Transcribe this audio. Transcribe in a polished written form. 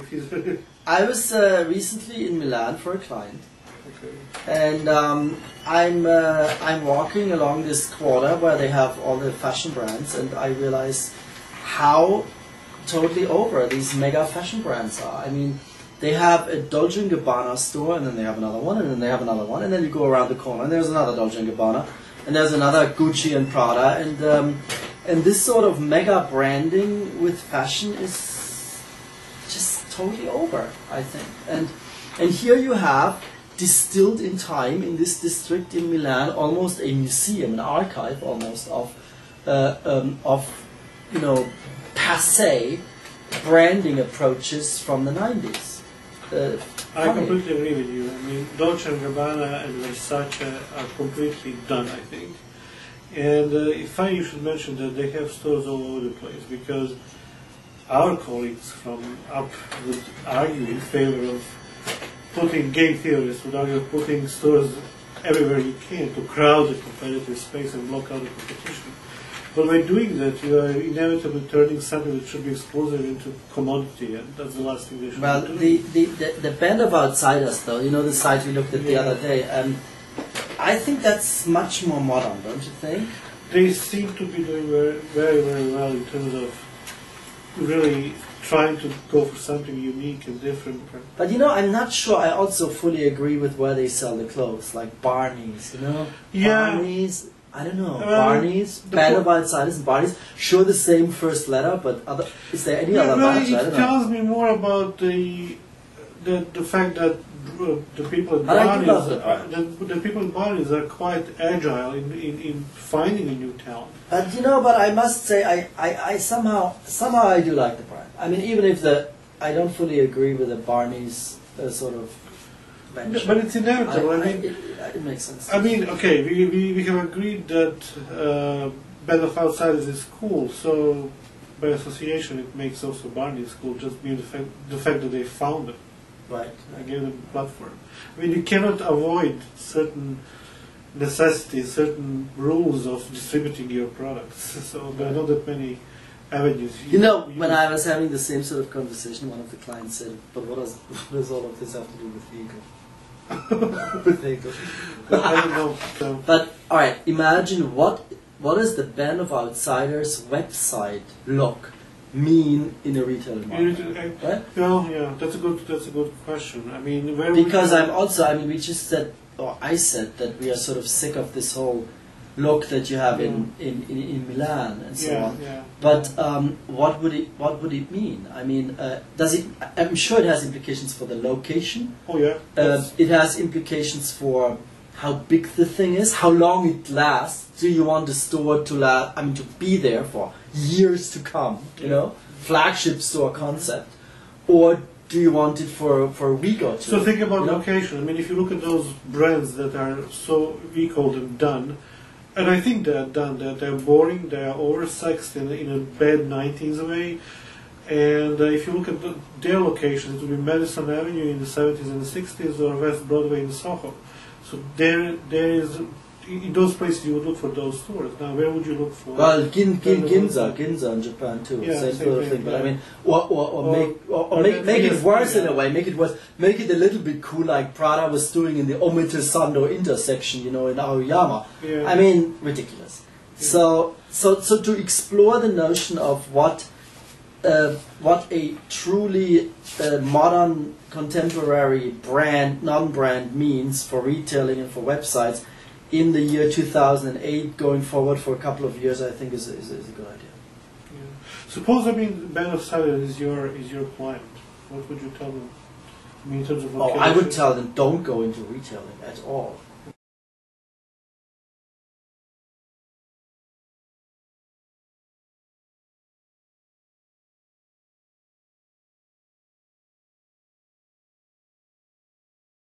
if he's I was recently in Milan for a client, okay. and I'm walking along this quarter where they have all the fashion brands, and I realize how totally over these mega fashion brands are. I mean, they have a Dolce & Gabbana store, and then they have another one, and then they have another one, and then you go around the corner, and there's another Dolce & Gabbana, and there's another Gucci and Prada, and this sort of mega branding with fashion is just totally over, I think. And here you have, distilled in time in this district in Milan, almost a museum, an archive almost of you know, passé branding approaches from the 90s. I completely agree with you. I mean, Dolce & Gabbana and Versace are completely done, I think. And it's funny you should mention that they have stores all over the place, because our colleagues from up would argue in favor of putting, game theorists would argue putting stores everywhere you can to crowd the competitive space and block out the competition. But by doing that, you are inevitably turning something that should be exclusive into commodity, and that's the last thing they should do. Well, the band of outsiders, though, you know, the site we looked at the other day, I think that's much more modern, don't you think? They seem to be doing very, very, very well in terms of really trying to go for something unique and different. But you know, I'm not sure I also fully agree with where they sell the clothes, like Barney's, you know? Yeah. Barney's, I don't know, Barney's, Band of Outsiders and Barney's, sure the same first letter, but is there any other match? It tells me more about the fact that the people in Barney's are quite agile in finding a new talent. But you know, but I must say, I somehow I do like the brand. I mean, even if I don't fully agree with the Barney's sort of venture. But it's inevitable. It makes sense. I mean, okay, we have agreed that Band of Outsiders is cool, so by association it makes also Barney's cool, just being the fact that they found it. Right. I gave them a platform. I mean, you cannot avoid certain necessities, certain rules of distributing your products. So there are not that many avenues. You know, when I was having the same sort of conversation, one of the clients said, "But what does all of this have to do with vehicle?" With vehicle. I don't know. So. But all right, imagine what does the Band of Outsiders website look mean in a retail environment, right? Well, yeah, that's a good question. I mean, because we just said, or I said that we are sort of sick of this whole look that you have in Milan and so on. Yeah. But what would it mean? I mean, I'm sure it has implications for the location. Oh yeah. It has implications for how big the thing is, how long it lasts. Do you want the store to last? I mean, to be there for years to come? You know, flagship store concept, or do you want it for a week or two? So think about location. I mean, if you look at those brands that are so, we call them done, and I think they are done. They're boring. They are oversexed in a bad 90s way. And if you look at their locations, it would be Madison Avenue in the 70s and the 60s, or West Broadway in Soho. So there is, in those places you would look for those stores. Now, where would you look for? Well, Ginza in Japan too, same sort of thing. But I mean, or make it worse in a way. Make it worse. Make it a little bit cool, like Prada was doing in the Omotesando intersection, you know, in Aoyama. Yeah. I mean, ridiculous. Yeah. So to explore the notion of what a truly modern, contemporary brand, non-brand means for retailing and for websites in the year 2008, going forward for a couple of years, I think is a good idea. Yeah. Suppose, I mean, Band of Outsiders is your client. What would you tell them? I mean, in terms of location? I would tell them, don't go into retailing at all.